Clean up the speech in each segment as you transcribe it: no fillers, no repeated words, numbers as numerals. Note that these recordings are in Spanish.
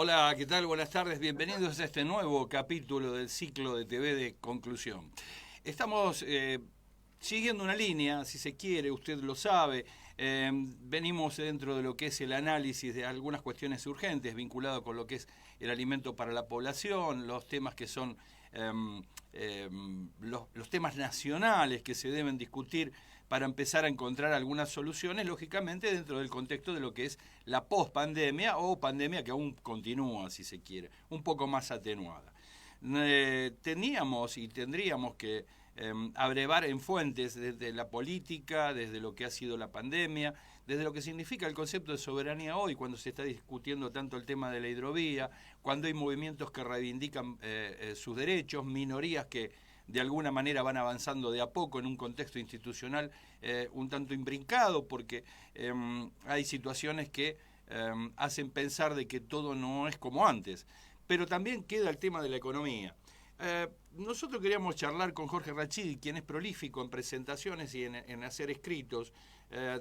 Hola, ¿qué tal? Buenas tardes. Bienvenidos a este nuevo capítulo del ciclo de TV de Conclusión. Estamos siguiendo una línea, si se quiere, usted lo sabe. Venimos dentro de lo que es el análisis de algunas cuestiones urgentes vinculadas con lo que es el alimento para la población, los temas que son los temas nacionales que se deben discutir para empezar a encontrar algunas soluciones, lógicamente dentro del contexto de lo que es la pospandemia o pandemia que aún continúa, si se quiere, un poco más atenuada. Teníamos y tendríamos que abrevar en fuentes desde la política, desde lo que ha sido la pandemia, desde lo que significa el concepto de soberanía hoy, cuando se está discutiendo tanto el tema de la hidrovía, cuando hay movimientos que reivindican sus derechos, minorías que de alguna manera van avanzando de a poco en un contexto institucional un tanto imbrincado, porque hay situaciones que hacen pensar de que todo no es como antes. Pero también queda el tema de la economía. Nosotros queríamos charlar con Jorge Rachidi, quien es prolífico en presentaciones y en hacer escritos,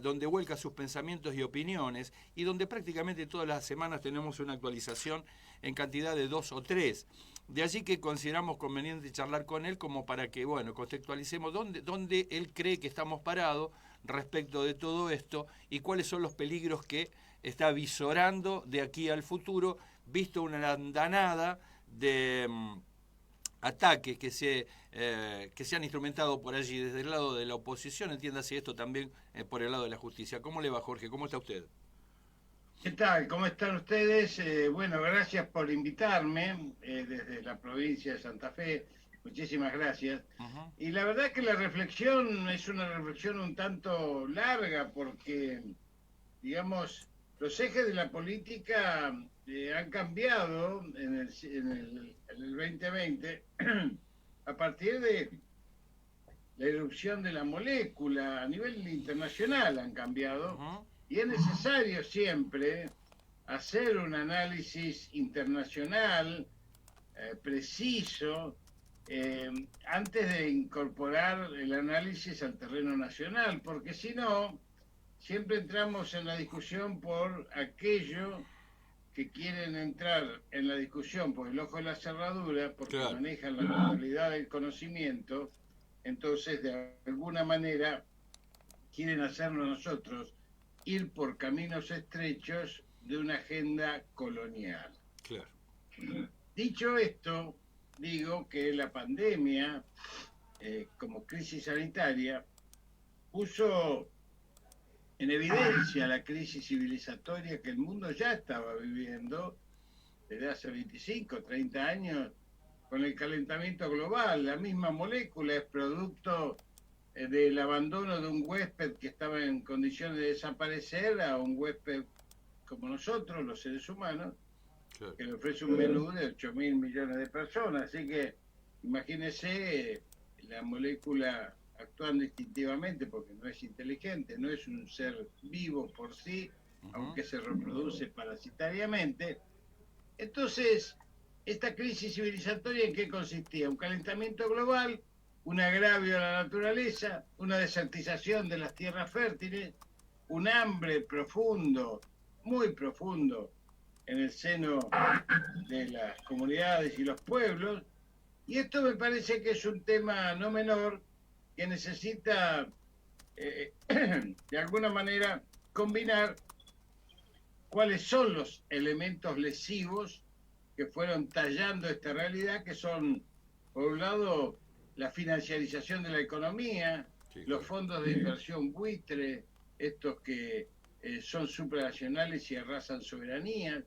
donde vuelca sus pensamientos y opiniones, y donde prácticamente todas las semanas tenemos una actualización en cantidad de 2 o 3. De allí que consideramos conveniente charlar con él como para que, bueno, contextualicemos dónde él cree que estamos parados respecto de todo esto y cuáles son los peligros que está visorando de aquí al futuro, visto una andanada de ataques que se han instrumentado por allí desde el lado de la oposición, entiéndase esto también por el lado de la justicia. ¿Cómo le va, Jorge? ¿Cómo está usted? ¿Qué tal? ¿Cómo están ustedes? Bueno, gracias por invitarme desde la provincia de Santa Fe. Muchísimas gracias. Uh-huh. Y la verdad que la reflexión es una reflexión un tanto larga porque, digamos, los ejes de la política han cambiado en el 2020 a partir de la erupción de la molécula. A nivel internacional han cambiado Uh-huh. y es necesario siempre hacer un análisis internacional preciso antes de incorporar el análisis al terreno nacional, porque si no, siempre entramos en la discusión por aquello que quieren entrar en la discusión por el ojo de la cerradura, porque Claro. manejan la totalidad del conocimiento, entonces de alguna manera quieren hacernos nosotros ir por caminos estrechos de una agenda colonial. Claro. Dicho esto, digo que la pandemia, como crisis sanitaria, puso en evidencia la crisis civilizatoria que el mundo ya estaba viviendo desde hace 25, 30 años con el calentamiento global. La misma molécula es producto del abandono de un huésped que estaba en condiciones de desaparecer a un huésped como nosotros, los seres humanos, Claro. que le ofrece un menú de 8.000 millones de personas. Así que imagínese la molécula actuando instintivamente, porque no es inteligente, no es un ser vivo por sí, Uh-huh. aunque se reproduce parasitariamente. Entonces, esta crisis civilizatoria, ¿en qué consistía? Un calentamiento global, un agravio a la naturaleza, una desertización de las tierras fértiles, un hambre profundo, muy profundo, en el seno de las comunidades y los pueblos. Y esto me parece que es un tema no menor que necesita, de alguna manera, combinar cuáles son los elementos lesivos que fueron tallando esta realidad, que son, por un lado, la financiarización de la economía, Sí, los claro. fondos de inversión buitre, estos que son supranacionales y arrasan soberanía,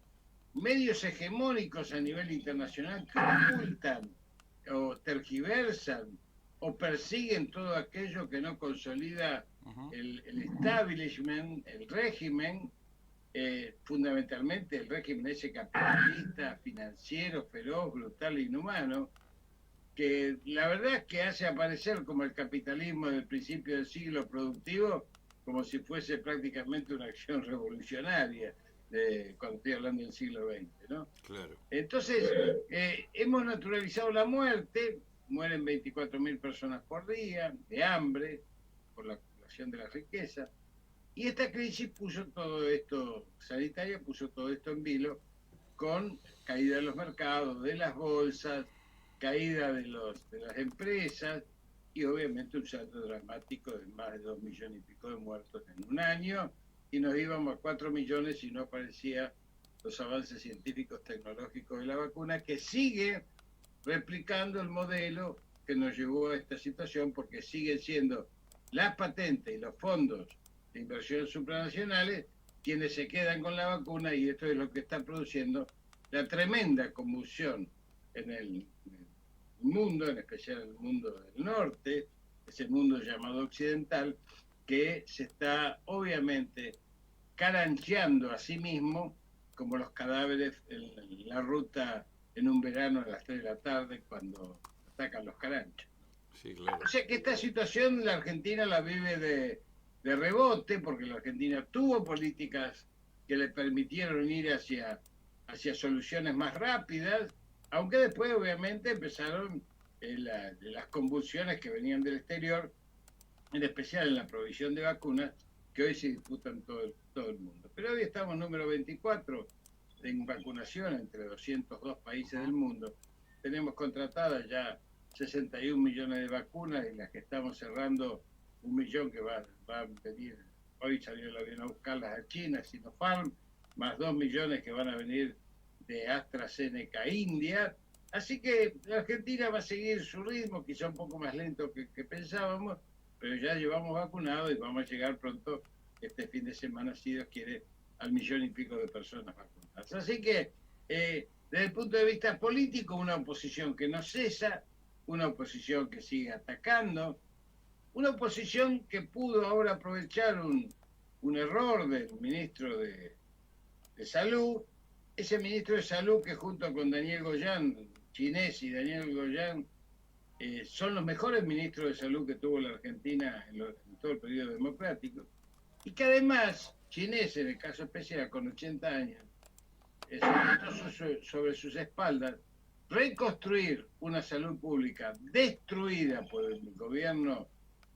medios hegemónicos a nivel internacional que ocultan o tergiversan o persiguen todo aquello que no consolida Uh-huh. el establishment, el régimen, fundamentalmente el régimen ese capitalista, financiero, feroz, brutal e inhumano, que la verdad es que hace aparecer como el capitalismo del principio del siglo productivo como si fuese prácticamente una acción revolucionaria, cuando estoy hablando del siglo XX, ¿no? Claro. Entonces, hemos naturalizado la muerte, mueren 24.000 personas por día de hambre por la acumulación de la riqueza, y esta crisis puso todo esto, sanitaria, puso todo esto en vilo, con caída de los mercados, de las bolsas, caída de las empresas y obviamente un salto dramático de más de 2 millones y pico de muertos en un año, y nos íbamos a 4 millones si no aparecía los avances científicos tecnológicos de la vacuna, que sigue replicando el modelo que nos llevó a esta situación, porque siguen siendo las patentes y los fondos de inversión supranacionales quienes se quedan con la vacuna, y esto es lo que está produciendo la tremenda convulsión en el mundo, en especial el mundo del norte, ese mundo llamado occidental, que se está obviamente carancheando a sí mismo como los cadáveres en la ruta en un verano a las 3 de la tarde cuando atacan los caranchos. Sí, claro. O sea que esta situación la Argentina la vive de rebote, porque la Argentina tuvo políticas que le permitieron ir hacia soluciones más rápidas, aunque después obviamente empezaron las convulsiones que venían del exterior, en especial en la provisión de vacunas, que hoy se disputan todo el mundo. Pero hoy estamos número 24 en vacunación entre 202 países del mundo. Tenemos contratadas ya 61 millones de vacunas, y las que estamos cerrando 1 millón que va a venir. Hoy salió el avión a buscarlas a China, Sinopharm, más 2 millones que van a venir de AstraZeneca India. Así que la Argentina va a seguir su ritmo, quizá un poco más lento que pensábamos, pero ya llevamos vacunados y vamos a llegar pronto, este fin de semana, si Dios quiere, al 1 millón y pico de personas vacunadas. Así que, desde el punto de vista político, una oposición que no cesa, una oposición que sigue atacando, una oposición que pudo ahora aprovechar un error del ministro de Salud, ese ministro de Salud que junto con Daniel Goyan, Chinés y Daniel Goyan, son los mejores ministros de salud que tuvo la Argentina en todo el periodo democrático, y que además, Chinés en el caso especial, con 80 años, sobre sus espaldas, reconstruir una salud pública destruida por el gobierno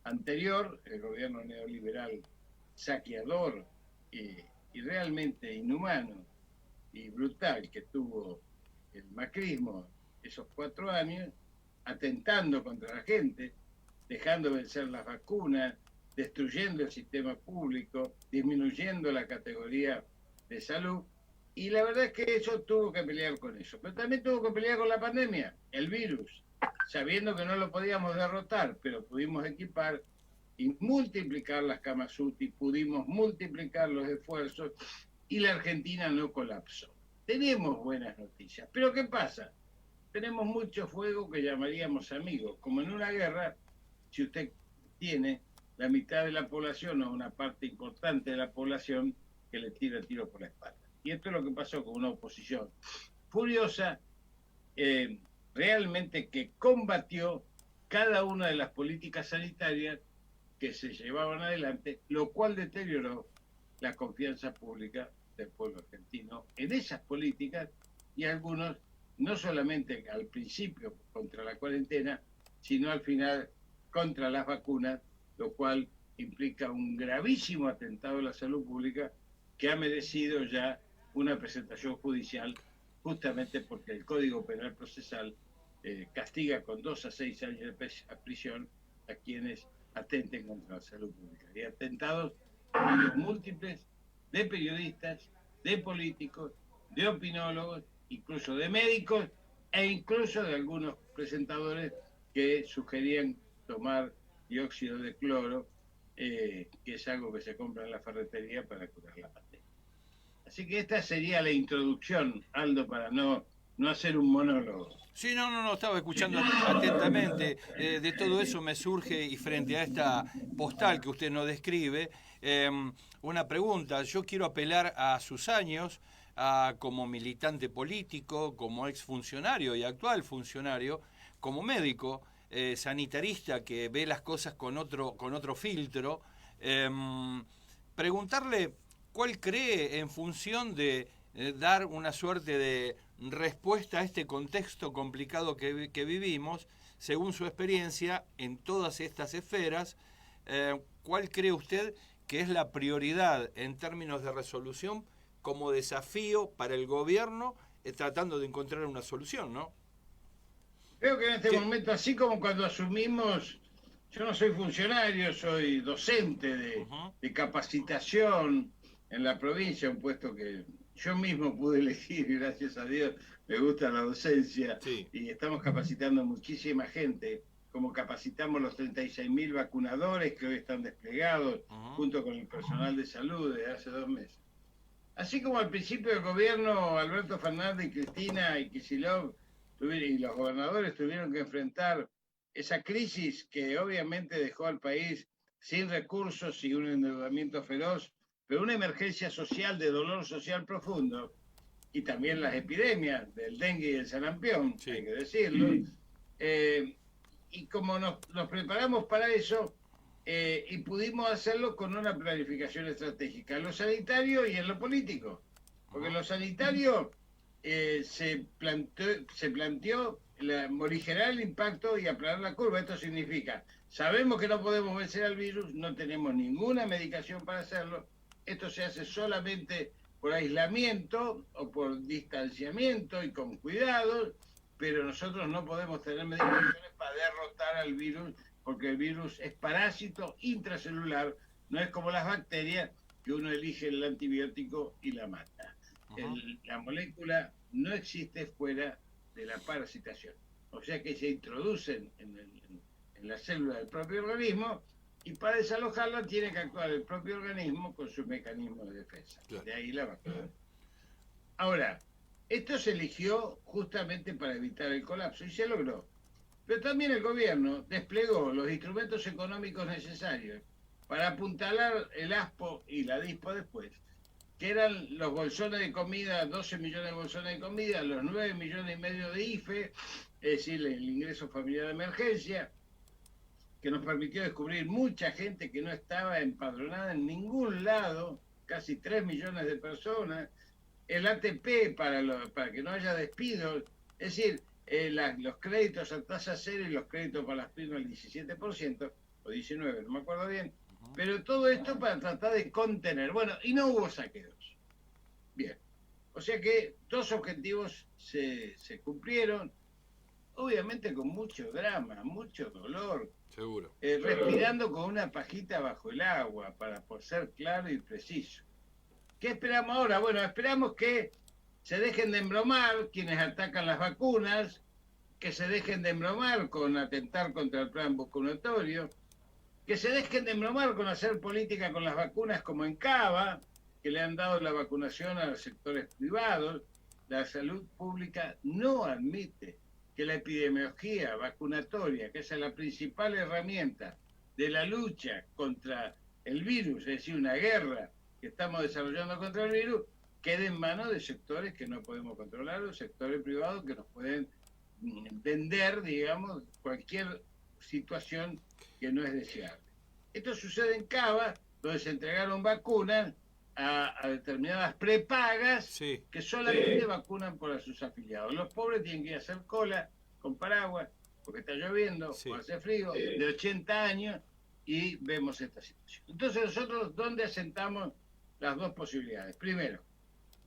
anterior, el gobierno neoliberal saqueador y realmente inhumano y brutal que tuvo el macrismo esos 4 años, atentando contra la gente, dejando vencer las vacunas, destruyendo el sistema público, disminuyendo la categoría de salud, y la verdad es que eso tuvo que pelear con eso, pero también tuvo que pelear con la pandemia, el virus, sabiendo que no lo podíamos derrotar, pero pudimos equipar y multiplicar las camas UTI, pudimos multiplicar los esfuerzos, y la Argentina no colapsó. Tenemos buenas noticias, pero ¿qué pasa? Tenemos mucho fuego que llamaríamos amigos, como en una guerra, si usted tiene la mitad de la población o una parte importante de la población que le tira tiro por la espalda. Y esto es lo que pasó con una oposición furiosa, realmente que combatió cada una de las políticas sanitarias que se llevaban adelante, lo cual deterioró la confianza pública del pueblo argentino en esas políticas, y algunos no solamente al principio contra la cuarentena, sino al final contra las vacunas, lo cual implica un gravísimo atentado a la salud pública que ha merecido ya una presentación judicial, justamente porque el Código Penal Procesal castiga con 2 a 6 años de prisión a quienes atenten contra la salud pública. Y atentados múltiples de periodistas, de políticos, de opinólogos, incluso de médicos e incluso de algunos presentadores que sugerían tomar dióxido de cloro, que es algo que se compra en la ferretería para curar la pandemia. Así que esta sería la introducción, Aldo, para no hacer un monólogo. Sí, no, estaba escuchando atentamente. De todo eso me surge, y frente a esta postal que usted nos describe, una pregunta. Yo quiero apelar a sus años, como militante político, como exfuncionario y actual funcionario, como médico, sanitarista que ve las cosas con otro filtro. Preguntarle cuál cree, en función de dar una suerte de respuesta a este contexto complicado que vivimos, según su experiencia en todas estas esferas, ¿cuál cree usted que es la prioridad en términos de resolución como desafío para el gobierno tratando de encontrar una solución, ¿no? Creo que en este momento, así como cuando asumimos, yo no soy funcionario, soy docente de capacitación en la provincia, un puesto que yo mismo pude elegir, y gracias a Dios me gusta la docencia, Sí. y estamos capacitando muchísima gente, como capacitamos los 36.000 vacunadores que hoy están desplegados, junto con el personal de salud desde hace 2 meses. Así como al principio del gobierno, Alberto Fernández y Cristina y Kicillof y los gobernadores tuvieron que enfrentar esa crisis que obviamente dejó al país sin recursos y un endeudamiento feroz, pero una emergencia social de dolor social profundo, y también las epidemias del dengue y del sarampión, sí, hay que decirlo. Y como nos preparamos para eso, y pudimos hacerlo con una planificación estratégica, en lo sanitario y en lo político. Porque en lo sanitario se planteó morigerar el impacto y aplanar la curva. Esto significa, sabemos que no podemos vencer al virus, no tenemos ninguna medicación para hacerlo, esto se hace solamente por aislamiento o por distanciamiento y con cuidados, pero nosotros no podemos tener medicaciones para derrotar al virus, porque el virus es parásito intracelular, no es como las bacterias que uno elige el antibiótico y la mata. La molécula no existe fuera de la parasitación, o sea que se introducen en la célula del propio organismo, y para desalojarla tiene que actuar el propio organismo con su mecanismo de defensa. Claro. De ahí la vacuna. Ahora, esto se eligió justamente para evitar el colapso y se logró. Pero también el gobierno desplegó los instrumentos económicos necesarios para apuntalar el ASPO y la DISPO después, que eran los bolsones de comida, 12 millones de bolsones de comida, los 9 millones y medio de IFE, es decir, el ingreso familiar de emergencia, que nos permitió descubrir mucha gente que no estaba empadronada en ningún lado, casi 3 millones de personas, el ATP para que no haya despidos, es decir, los créditos a tasa cero y los créditos para las pymes al 17%, o 19%, no me acuerdo bien, pero todo esto para tratar de contener. Bueno, y no hubo saqueos. Bien, o sea que 2 objetivos se cumplieron, obviamente con mucho drama, mucho dolor. Seguro. Respirando con una pajita bajo el agua, por ser claro y preciso. ¿Qué esperamos ahora? Bueno, esperamos que se dejen de embromar quienes atacan las vacunas, que se dejen de embromar con atentar contra el plan vacunatorio, que se dejen de embromar con hacer política con las vacunas como en Cava, que le han dado la vacunación a los sectores privados. La salud pública no admite que la epidemiología vacunatoria, que es la principal herramienta de la lucha contra el virus, es decir, una guerra que estamos desarrollando contra el virus, quede en manos de sectores que no podemos controlar, o sectores privados que nos pueden vender, digamos, cualquier situación que no es deseable. Esto sucede en Cava, donde se entregaron vacunas a determinadas prepagas, sí, que solamente vacunan por a sus afiliados. Los pobres tienen que ir a hacer cola con paraguas, porque está lloviendo, sí, o hace frío, de 80 años, y vemos esta situación. Entonces nosotros, ¿dónde asentamos las 2 posibilidades? Primero,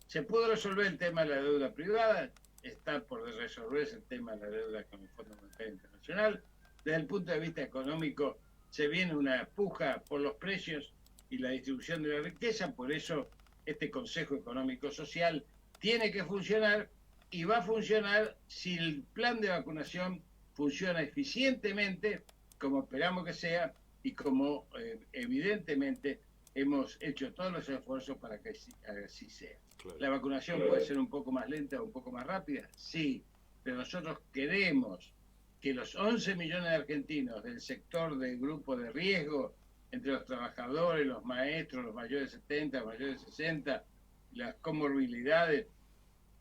se pudo resolver el tema de la deuda privada, está por resolverse el tema de la deuda con el Fondo Monetario Internacional. Desde el punto de vista económico, se viene una puja por los precios y la distribución de la riqueza, por eso este Consejo Económico Social tiene que funcionar, y va a funcionar si el plan de vacunación funciona eficientemente, como esperamos que sea, y como evidentemente hemos hecho todos los esfuerzos para que así sea. Claro. ¿La vacunación puede ser un poco más lenta o un poco más rápida? Sí, pero nosotros queremos que los 11 millones de argentinos del sector del grupo de riesgo, entre los trabajadores, los maestros, los mayores de 70, mayores de 60, las comorbilidades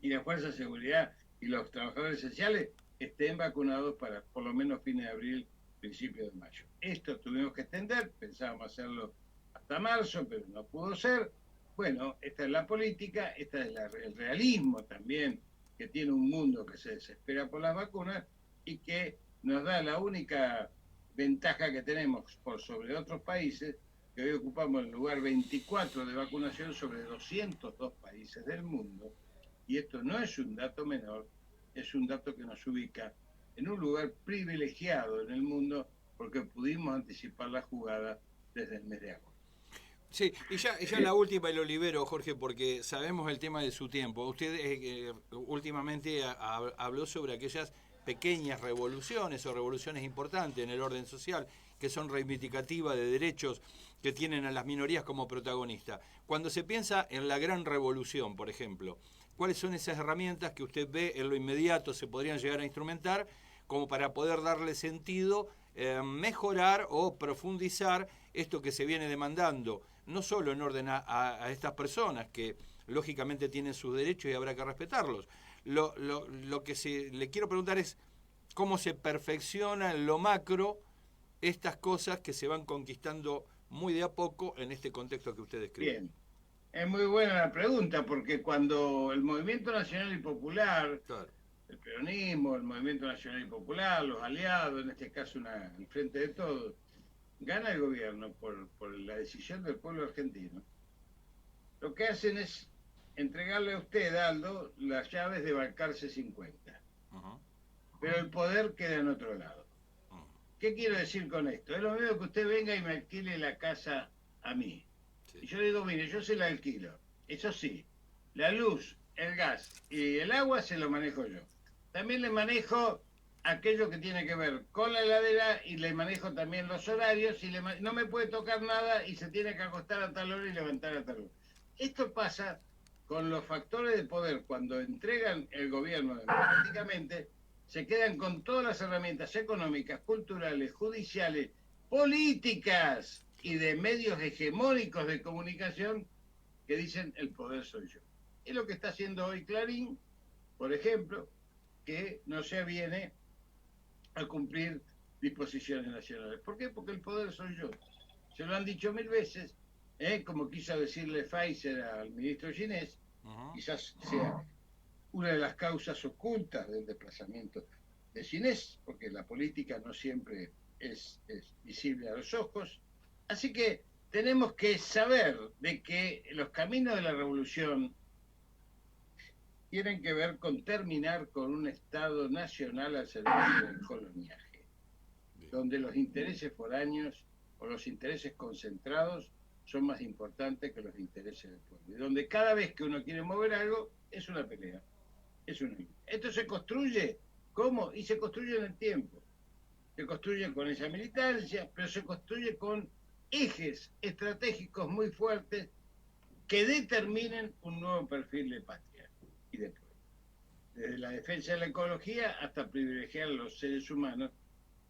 y la fuerza de seguridad y los trabajadores esenciales, estén vacunados para por lo menos fines de abril, principios de mayo. Esto tuvimos que extender, pensábamos hacerlo hasta marzo, pero no pudo ser. Bueno, esta es la política, esta es el realismo también, que tiene un mundo que se desespera por las vacunas y que nos da la única ventaja que tenemos por sobre otros países, que hoy ocupamos el lugar 24 de vacunación sobre 202 países del mundo, y esto no es un dato menor, es un dato que nos ubica en un lugar privilegiado en el mundo porque pudimos anticipar la jugada desde el mes de agosto. Sí, y ya la última y lo libero, Jorge, porque sabemos el tema de su tiempo. Usted últimamente habló sobre aquellas pequeñas revoluciones o revoluciones importantes en el orden social que son reivindicativas de derechos que tienen a las minorías como protagonistas. Cuando se piensa en la gran revolución, por ejemplo, ¿cuáles son esas herramientas que usted ve en lo inmediato se podrían llegar a instrumentar como para poder darle sentido, mejorar o profundizar esto que se viene demandando, no solo en orden a estas personas que lógicamente tienen sus derechos y habrá que respetarlos? Lo que le quiero preguntar es cómo se perfecciona en lo macro estas cosas que se van conquistando muy de a poco en este contexto que usted describe. Bien, es muy buena la pregunta, porque cuando el Movimiento Nacional y Popular, Claro. el peronismo, el Movimiento Nacional y Popular, los aliados, en este caso el Frente de Todos, gana el gobierno por la decisión del pueblo argentino, lo que hacen es entregarle a usted, Aldo, las llaves de Balcarce 50. Uh-huh. Pero el poder queda en otro lado. ¿Qué quiero decir con esto? Es lo mismo que usted venga y me alquile la casa a mí. Sí. Y yo le digo, mire, yo se la alquilo. Eso sí, la luz, el gas y el agua se lo manejo yo. También le manejo aquello que tiene que ver con la heladera y le manejo también los horarios y no me puede tocar nada y se tiene que acostar a tal hora y levantar a tal hora. Esto pasa con los factores de poder. Cuando entregan el gobierno democráticamente, se quedan con todas las herramientas económicas, culturales, judiciales, políticas y de medios hegemónicos de comunicación que dicen el poder soy yo. Es lo que está haciendo hoy Clarín, por ejemplo, que no se aviene a cumplir disposiciones nacionales. ¿Por qué? Porque el poder soy yo. Se lo han dicho 1000 veces, como quiso decirle Pfizer al ministro Ginés, quizás sea una de las causas ocultas del desplazamiento de Ginés, porque la política no siempre es visible a los ojos. Así que tenemos que saber de que los caminos de la revolución tienen que ver con terminar con un Estado nacional al servicio del coloniaje, donde los intereses foráneos o los intereses concentrados son más importantes que los intereses del pueblo, y donde cada vez que uno quiere mover algo es una pelea. Esto se construye, ¿cómo? Y se construye en el tiempo. Se construye con esa militancia, pero se construye con ejes estratégicos muy fuertes que determinen un nuevo perfil de patria y de pueblo. Desde la defensa de la ecología hasta privilegiar a los seres humanos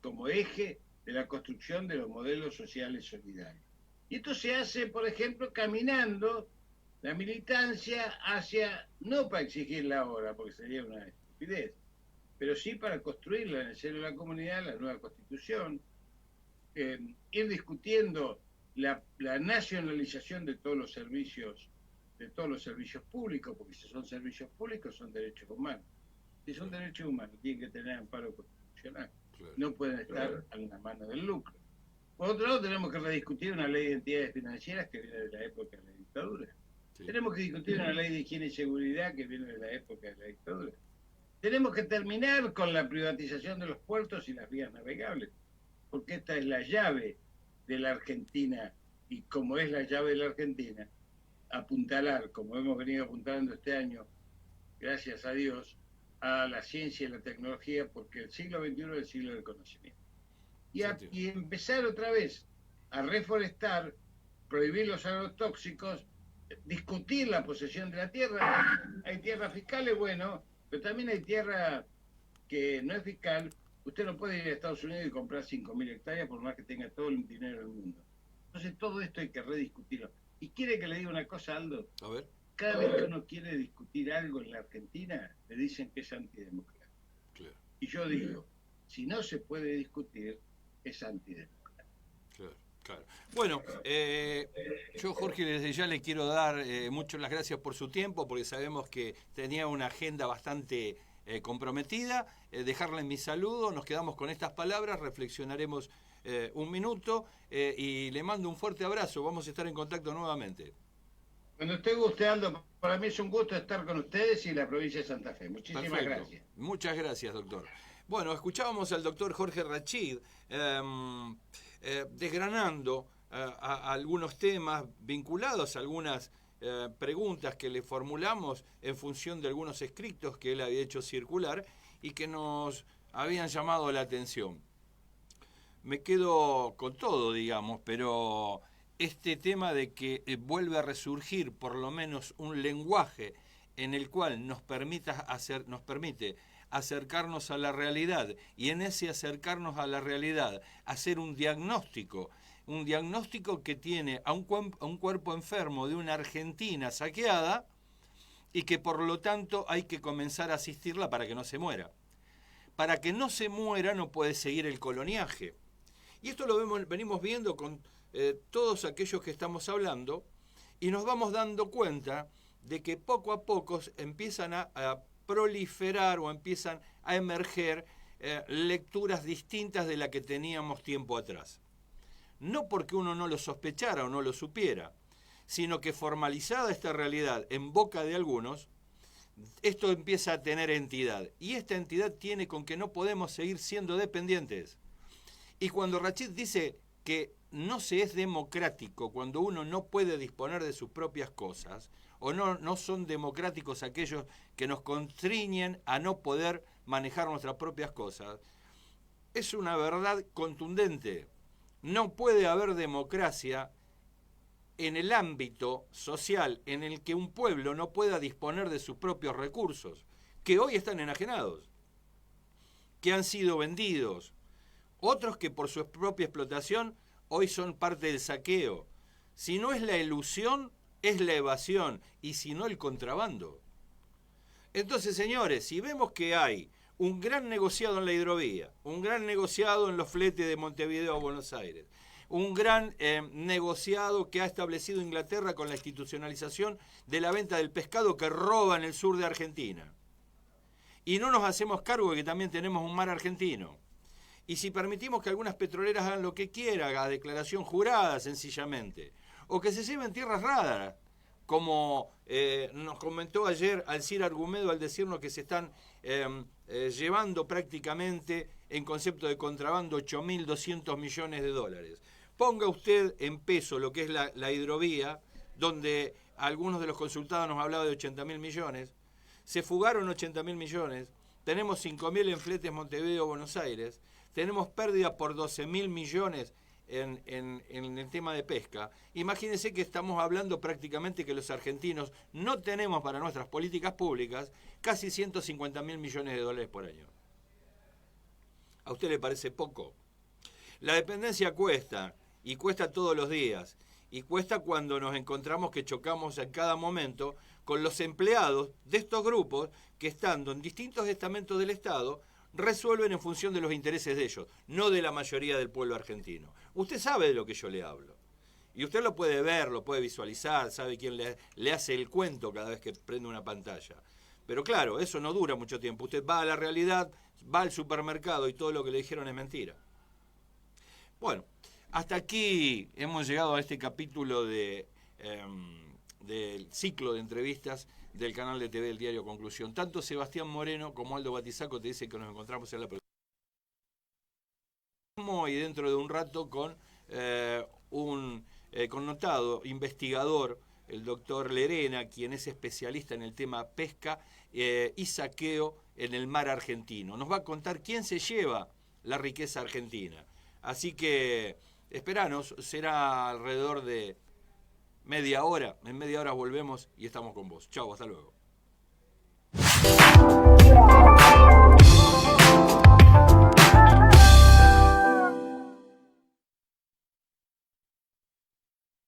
como eje de la construcción de los modelos sociales solidarios. Y esto se hace, por ejemplo, caminando la militancia hacia, no para exigirla ahora, porque sería una estupidez, pero sí para construirla en el seno de la comunidad, la nueva constitución, ir discutiendo la nacionalización de todos los servicios públicos, porque si son servicios públicos son derechos humanos. Si son derechos humanos, tienen que tener amparo constitucional. Claro. No pueden estar a la mano del lucro. Por otro lado, tenemos que rediscutir una ley de entidades financieras que viene de la época de la dictadura. Sí. Tenemos que discutir una ley de higiene y seguridad que viene de la época de la dictadura. Tenemos que terminar con la privatización de los puertos y las vías navegables, porque esta es la llave de la Argentina, y como es la llave de la Argentina, apuntalar, como hemos venido apuntando este año, gracias a Dios, a la ciencia y la tecnología, porque el siglo XXI es el siglo del conocimiento. Y empezar otra vez a reforestar, prohibir los agrotóxicos, discutir la posesión de la tierra. Hay tierras fiscales, bueno, pero también hay tierra que no es fiscal. Usted no puede ir a Estados Unidos y comprar 5.000 hectáreas por más que tenga todo el dinero del mundo. Entonces todo esto hay que rediscutirlo. ¿Y quiere que le diga una cosa, Aldo? A ver. Cada vez que uno quiere discutir algo en la Argentina, le dicen que es antidemocrático. Claro. Y yo digo, si no se puede discutir, es antidemocrático. Claro, claro. Bueno, yo, Jorge, desde ya le quiero dar muchas las gracias por su tiempo, porque sabemos que tenía una agenda bastante comprometida. Dejarle mi saludo, nos quedamos con estas palabras, reflexionaremos un minuto y le mando un fuerte abrazo. Vamos a estar en contacto nuevamente. Cuando usted guste, Aldo, para mí es un gusto estar con ustedes y la provincia de Santa Fe. Muchísimas Perfecto. gracias. Muchas gracias, doctor. Bueno, escuchábamos al doctor Jorge Rachid desgranando algunos temas vinculados a algunas preguntas que le formulamos en función de algunos escritos que él había hecho circular y que nos habían llamado la atención. Me quedo con todo, digamos, pero este tema de que vuelve a resurgir por lo menos un lenguaje en el cual nos permite acercarnos a la realidad y en ese acercarnos a la realidad hacer un diagnóstico que tiene a un cuerpo enfermo de una Argentina saqueada y que por lo tanto hay que comenzar a asistirla para que no se muera. Para que no se muera no puede seguir el coloniaje. Y esto lo venimos viendo con todos aquellos que estamos hablando y nos vamos dando cuenta de que poco a poco empiezan a proliferar o empiezan a emerger lecturas distintas de la que teníamos tiempo atrás. No porque uno no lo sospechara o no lo supiera, sino que formalizada esta realidad en boca de algunos, esto empieza a tener entidad. Y esta entidad tiene con que no podemos seguir siendo dependientes. Y cuando Rachid dice que no se es democrático cuando uno no puede disponer de sus propias cosas, o no son democráticos aquellos que nos constriñen a no poder manejar nuestras propias cosas, es una verdad contundente. No puede haber democracia en el ámbito social en el que un pueblo no pueda disponer de sus propios recursos, que hoy están enajenados, que han sido vendidos, otros que por su propia explotación hoy son parte del saqueo. Si no es la elusión, es la evasión, y si no el contrabando. Entonces, señores, si vemos que hay un gran negociado en la hidrovía, un gran negociado en los fletes de Montevideo a Buenos Aires, un gran negociado que ha establecido Inglaterra con la institucionalización de la venta del pescado que roba en el sur de Argentina, y no nos hacemos cargo de que también tenemos un mar argentino, y si permitimos que algunas petroleras hagan lo que quieran, a declaración jurada sencillamente, o que se lleven tierras raras, como nos comentó ayer Alcir Argumedo al decirnos que se están llevando prácticamente en concepto de contrabando 8.200 millones de dólares. Ponga usted en peso lo que es la hidrovía, donde algunos de los consultados nos hablaban de 80.000 millones, se fugaron 80.000 millones, tenemos 5.000 en fletes Montevideo-Buenos Aires, tenemos pérdida por 12.000 millones en el tema de pesca. Imagínense que estamos hablando prácticamente que los argentinos no tenemos para nuestras políticas públicas casi 150.000 millones de dólares por año. ¿A usted le parece poco? La dependencia cuesta, y cuesta todos los días, y cuesta cuando nos encontramos que chocamos en cada momento con los empleados de estos grupos que, estando en distintos estamentos del Estado, resuelven en función de los intereses de ellos, no de la mayoría del pueblo argentino. Usted sabe de lo que yo le hablo. Y usted lo puede ver, lo puede visualizar, sabe quién le hace el cuento cada vez que prende una pantalla. Pero claro, eso no dura mucho tiempo. Usted va a la realidad, va al supermercado y todo lo que le dijeron es mentira. Bueno, hasta aquí hemos llegado a este capítulo del ciclo de entrevistas del canal de TV del diario Conclusión. Tanto Sebastián Moreno como Aldo Batizaco te dicen que nos encontramos en la próxima. Y dentro de un rato con un connotado investigador, el doctor Lerena, quien es especialista en el tema pesca y saqueo en el mar argentino. Nos va a contar quién se lleva la riqueza argentina. Así que esperanos, será alrededor de media hora. En media hora volvemos y estamos con vos. Chau, hasta luego.